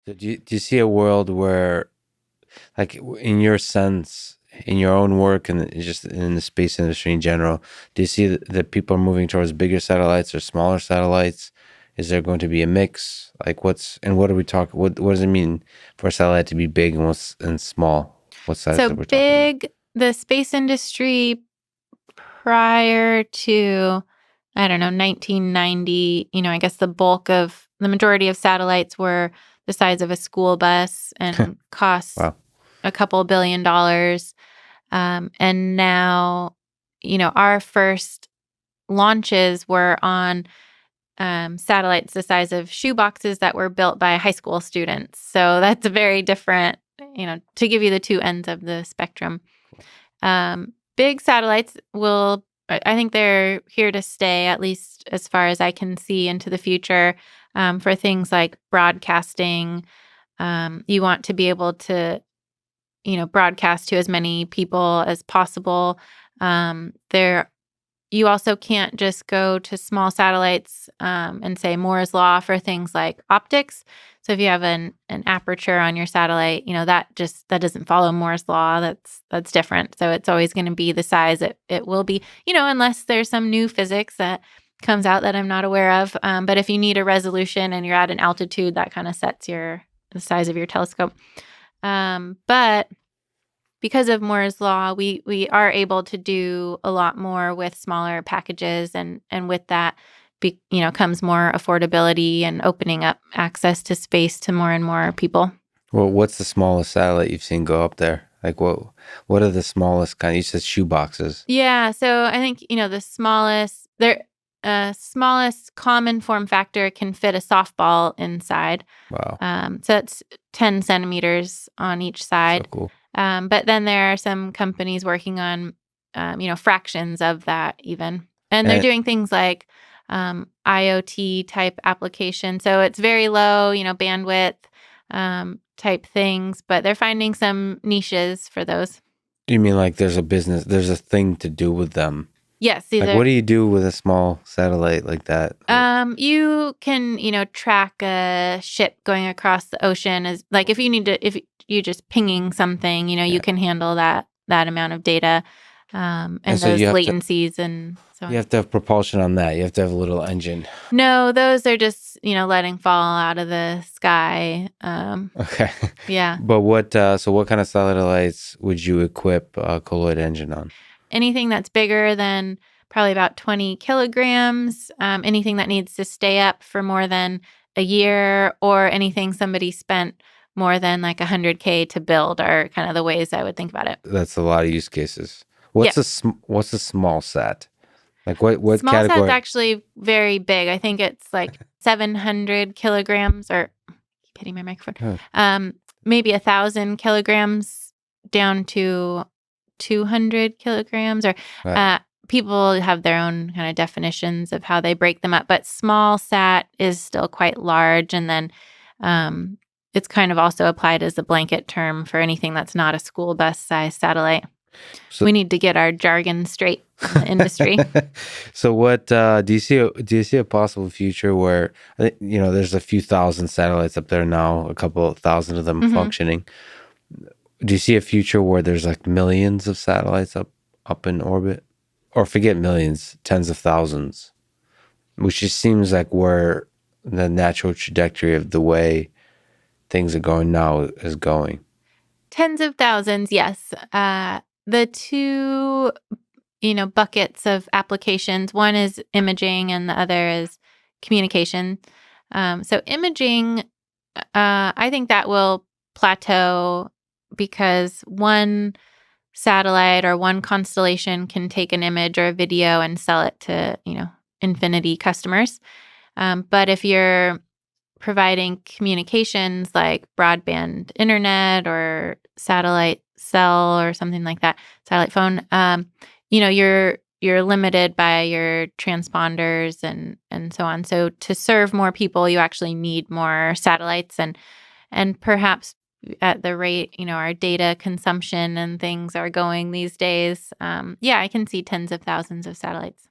So do you see a world where, like, in your sense, in your own work and just in the space industry in general, do you see that people are moving towards bigger satellites or smaller satellites? Is there going to be a mix? Like, what are we talking? What does it mean for a satellite to be big and and small? What size So are we talking about? big, the space industry prior to, I don't know, 1990, I guess the majority of satellites were the size of a school bus and cost Wow. a couple $1 billion. And now, our first launches were on satellites the size of shoe boxes that were built by high school students. So that's a very different, to give you the two ends of the spectrum. Big satellites I think they're here to stay, at least as far as I can see into the future, for things like broadcasting. You want to be able to, broadcast to as many people as possible. There You also can't just go to small satellites and say Moore's law for things like optics. So if you have an aperture on your satellite, that doesn't follow Moore's law. That's different. So it's always going to be the size it will be, unless there's some new physics that comes out that I'm not aware of. But if you need a resolution and you're at an altitude, that kind of sets the size of your telescope. But because of Moore's law, we are able to do a lot more with smaller packages, and with that, comes more affordability and opening up access to space to more and more people. Well, what's the smallest satellite you've seen go up there? Like, what are the smallest kind? You said shoe boxes. Yeah, so I think the smallest common form factor can fit a softball inside. Wow. So it's 10 centimeters on each So side. cool. But then there are some companies working on, fractions of that even. And they're And doing things like IoT type application. So it's very low, bandwidth type things, but they're finding some niches for those. you mean like there's a thing to do with them? Yes, Like, what do you do with a small satellite like that? you can, track a ship going across the ocean as like if you're just pinging something, Yeah. you can handle that amount of data, and And so those you have latencies and so on. you have to have propulsion on that. You have to have a little engine. No, those are just, letting fall out of the sky. Okay. Yeah. But what kind of satellites would you equip a colloid engine on? Anything that's bigger than probably about 20 kilograms, anything that needs to stay up for more than a year, or anything somebody spent more than like 100K to build are kind of the ways I would think about it. That's a lot of use cases. Yeah. What's a small sat? Like, what Small sat's category? actually very big. I think it's like 700 kilograms, or I keep hitting my microphone. Maybe 1,000 kilograms down to 200 kilograms, or Right. people have their own kind of definitions of how they break them up. But small sat is still quite large, and then it's kind of also applied as a blanket term for anything that's not a school bus size satellite. So, We need to get our jargon straight in the industry. so what do you see a possible future where I think, there's a few thousand satellites up there now, a couple thousand of them Mhm. functioning. Do you see a future where there's like millions of satellites up in orbit, or forget millions, tens of thousands, which just seems like where the natural trajectory of the way things are going now is going. Tens of thousands, yes. The two, buckets of applications, one is imaging and the other is communication. So imaging, I think that will plateau because one satellite or one constellation can take an image or a video and sell it to, infinity customers. But if you're providing communications like broadband internet or satellite cell or something like that, satellite phone, you're limited by your transponders and so on. So to serve more people, you actually need more satellites, and perhaps at the rate, our data consumption and things are going these days, I can see tens of thousands of satellites.